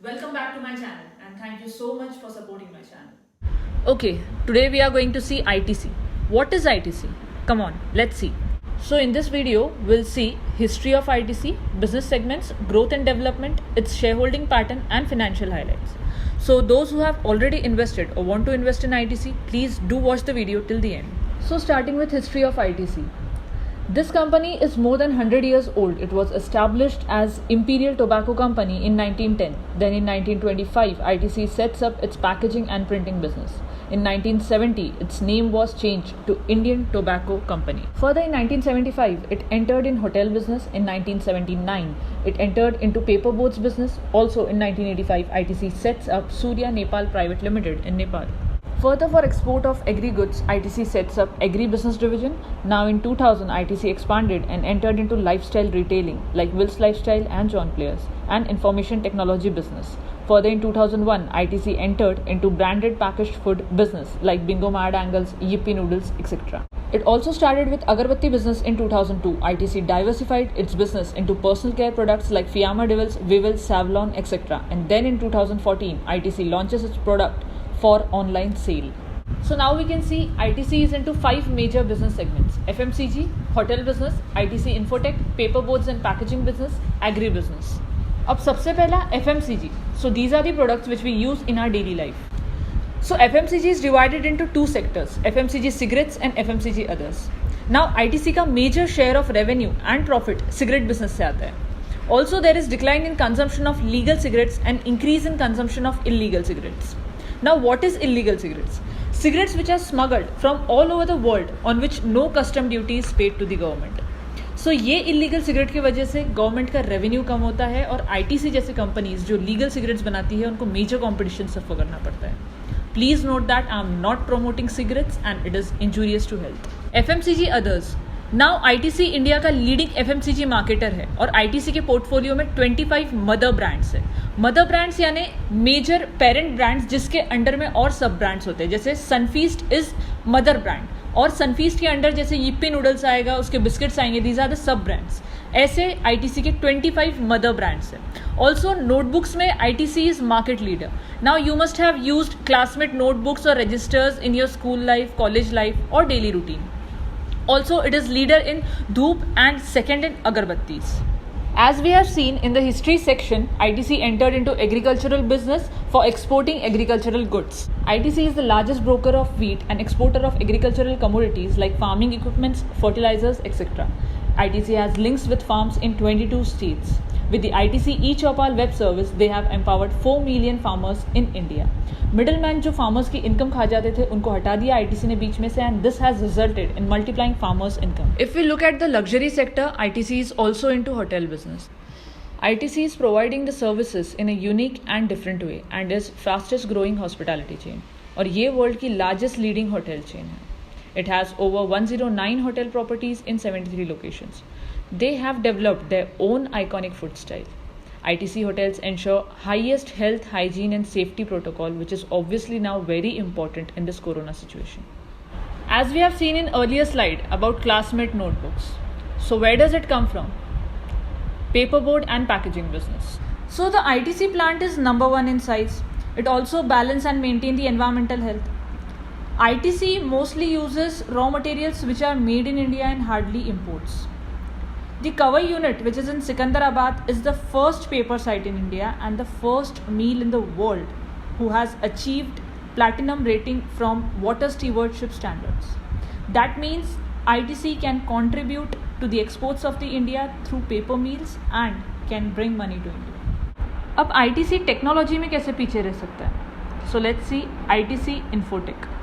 Welcome back to my channel and thank you so much for supporting my channel. Okay, today we are going to see ITC. What is ITC? Come on, let's see. So in this video, we'll see history of ITC, business segments, growth and development, its shareholding pattern and financial highlights. So those who have already invested or want to invest in ITC, please do watch the video till the end. So starting with history of ITC. This company is more than 100 years old. It was established as Imperial Tobacco Company in 1910. Then in 1925, ITC sets up its packaging and printing business. In 1970, its name was changed to Indian Tobacco Company. Further in 1975, it entered in hotel business. In 1979, it entered into paperboards business. Also in 1985, ITC sets up Surya Nepal Private Limited in Nepal. Further, for export of agri-goods, ITC sets up agri-business division. Now in 2000, ITC expanded and entered into lifestyle retailing like Will's Lifestyle and John Players and information technology business. Further in 2001, ITC entered into branded packaged food business like Bingo Mad Angles, Yippee Noodles, etc. It also started with agarbatti business in 2002. ITC diversified its business into personal care products like Fiamma Devils, Vivels, Savlon, etc. And then in 2014, ITC launches its product for online sale. So now we can see ITC is into 5 major business segments: FMCG, hotel business, ITC Infotech, paperboards and packaging business, agri business. अब सबसे पहला FMCG. So these are the products which we use in our daily life. So FMCG is divided into two sectors: FMCG cigarettes and FMCG others. Now ITC का major share of revenue and profit cigarette business से आता है. Also there is decline in consumption of legal cigarettes and increase in consumption of illegal cigarettes. Now what is illegal cigarettes? Cigarettes which are smuggled from all over the world on which no custom duty is paid to the government. So ये illegal cigarette की वजह से government का revenue कम होता है और ITC जैसे companies जो लीगल सिगरेट्स बनाती है उनको मेजर कॉम्पिटिशन सफर करना पड़ता है. Please note that I am not promoting cigarettes and it is injurious to health. FMCG others. Now ITC India का लीडिंग FMCG मार्केटर है और ITC के पोर्टफोलियो में 25 मदर ब्रांड्स है. मदर ब्रांड्स यानी मेजर पेरेंट ब्रांड्स जिसके under में और सब ब्रांड्स होते हैं. जैसे सनफीस्ट इज मदर ब्रांड और सनफीस्ट के अंडर जैसे yippee नूडल्स आएगा, उसके बिस्किट्स आएंगे. These are the sub brands. ऐसे ITC के 25 मदर ब्रांड्स हैं. ऑल्सो नोटबुक्स में ITC is market leader. Now you must have used Classmate notebooks और registers in your school life, college life और daily routine. Also, it is leader in dhoop and second in agarbattis. As we have seen in the history section, ITC entered into agricultural business for exporting agricultural goods. ITC is the largest broker of wheat and exporter of agricultural commodities like farming equipments, fertilizers, etc. ITC has links with farms in 22 states. With the ITC e-Chopal web service, they have empowered 4 million farmers in India. Middleman जो farmers की income खा जाते थे उनको हटा दिया ITC ने बीच में से and this has resulted in multiplying farmers income. If we look at the luxury sector, ITC is also into hotel business. ITC is providing the services in a unique and different way and is fastest growing hospitality chain. और ये world की largest leading hotel chain है. It has over 109 hotel properties in 73 locations. They have developed their own iconic food style. ITC hotels ensure highest health, hygiene and safety protocol, which is obviously now very important in this corona situation. As we have seen in earlier slide about classmate notebooks. So where does it come from? Paperboard and packaging business. So the ITC plant is number 1 in size. It also balance and maintain the environmental health. ITC mostly uses raw materials which are made in India and hardly imports. The cover unit, which is in Sikandarabad, is the first paper site in India and the first mill in the world who has achieved platinum rating from water stewardship standards. That means ITC can contribute to the exports of the India through paper mills and can bring money to India. अब ITC technology में कैसे पीछे रह सकता है? So let's see ITC Infotech.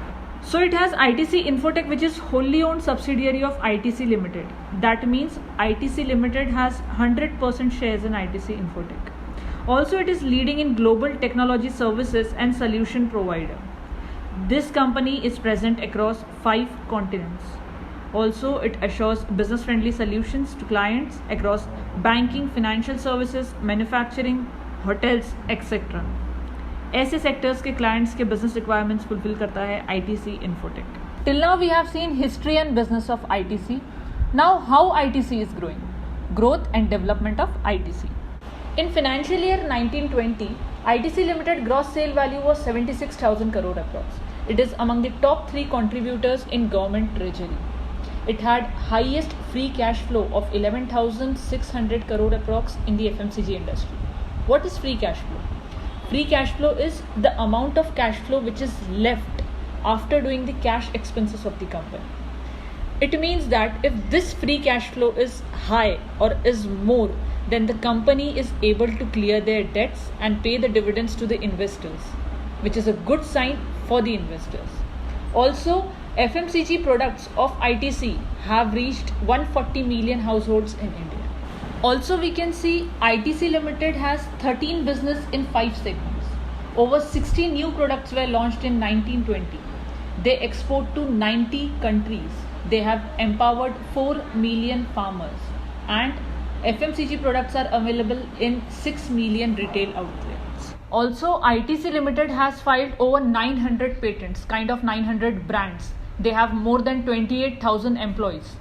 So it has ITC Infotech, which is wholly owned subsidiary of ITC Limited. That means ITC Limited has 100% shares in ITC Infotech. Also, it is leading in global technology services and solution provider. This company is present across 5 continents. Also, it assures business-friendly solutions to clients across banking, financial services, manufacturing, hotels, etc. ऐसे sectors के clients के business requirements fulfil करता है ITC Infotech. Till now we have seen history and business of ITC. Now how ITC is growing. Growth and development of ITC. In financial year 1920, ITC Limited gross sale value was 76,000 crore approx. It is among the top 3 contributors in government treasury. It had highest free cash flow of 11,600 crore approx in the FMCG industry. What is free cash flow? Free cash flow is the amount of cash flow which is left after doing the cash expenses of the company. It means that if this free cash flow is high or is more, then the company is able to clear their debts and pay the dividends to the investors, which is a good sign for the investors. Also, FMCG products of ITC have reached 140 million households in India. Also, we can see ITC Limited has 13 business in 5 segments. Over 60 new products were launched in 1920. They export to 90 countries. They have empowered 4 million farmers, and FMCG products are available in 6 million retail outlets. Also, ITC Limited has filed over 900 patents, kind of 900 brands. They have more than 28,000 employees.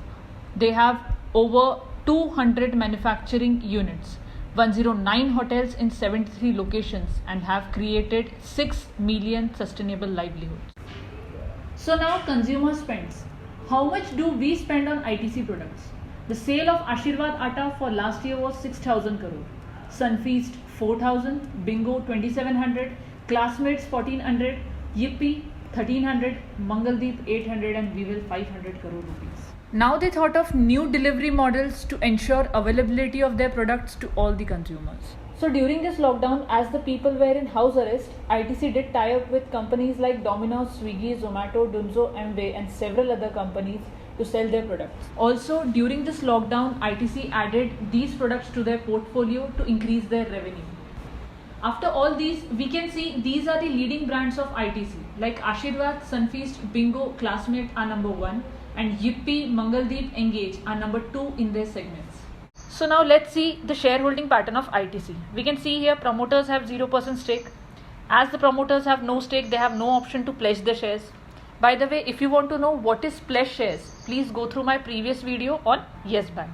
They have over 200 manufacturing units, 109 hotels in 73 locations, and have created 6 million sustainable livelihoods. So now consumer spends. How much do we spend on ITC products? The sale of Ashirwad Atta for last year was 6,000 crore. Sunfeast 4,000, Bingo 2,700, Classmates 1,400, Yippee 1,300, Mangaldeep 800, and Weevil 500 crore rupees. Now they thought of new delivery models to ensure availability of their products to all the consumers. So during this lockdown, as the people were in house arrest, ITC did tie up with companies like Domino's, Swiggy, Zomato, Dunzo, Amway, and several other companies to sell their products. Also, during this lockdown, ITC added these products to their portfolio to increase their revenue. After all these, we can see these are the leading brands of ITC, like Ashirwad, Sunfeast, Bingo, Classmate are number 1, and Yippee, Mangaldeep, Engage are number 2 in their segments. So now let's see the shareholding pattern of ITC. We can see here promoters have 0% stake. As the promoters have no stake, they have no option to pledge the shares. By the way, if you want to know what is pledge shares, please go through my previous video on Yes Bank.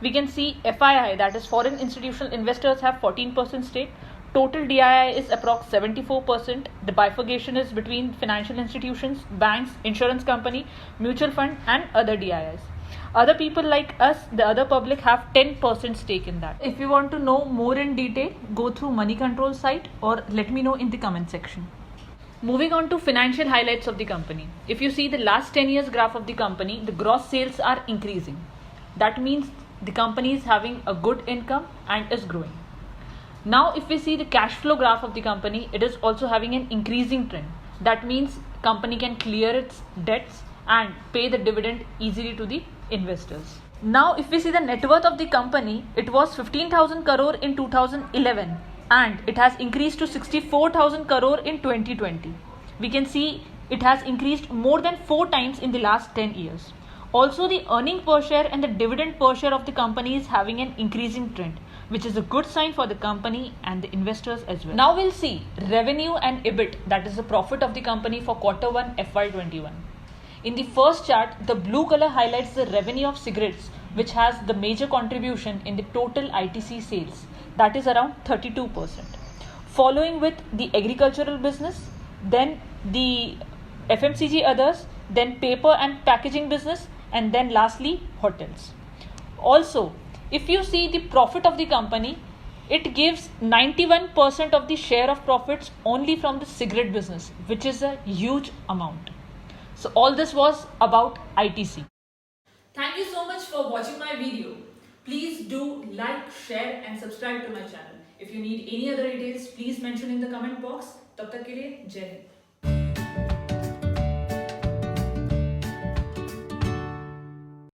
We can see FII, that is foreign institutional investors, have 14% stake. Total DII is approx 74%. The bifurcation is between financial institutions, banks, insurance company, mutual fund, and other DIIs. Other people like us, the other public, have 10% stake in that. If you want to know more in detail, go through Money Control site or let me know in the comment section. Moving on to financial highlights of the company. If you see the last 10 years graph of the company, the gross sales are increasing. That means the company is having a good income and is growing. Now if we see the cash flow graph of the company, it is also having an increasing trend. That means company can clear its debts and pay the dividend easily to the investors. Now if we see the net worth of the company, it was 15,000 crore in 2011 and it has increased to 64,000 crore in 2020. We can see it has increased more than 4 times in the last 10 years. Also, the earning per share and the dividend per share of the company is having an increasing trend, which is a good sign for the company and the investors as well. Now we'll see revenue and EBIT, that is the profit of the company for Q1 FY21. In the first chart, the blue color highlights the revenue of cigarettes, which has the major contribution in the total ITC sales, that is around 32%. Following with the agricultural business, then the FMCG others, then paper and packaging business, and then lastly hotels. Also, if you see the profit of the company, it gives 91% of the share of profits only from the cigarette business, which is a huge amount. So all this was about ITC. Thank you so much for watching my video. Please do like, share and subscribe to my channel. If you need any other details, please mention in the comment box. Tab tak ke liye, Jai Hind.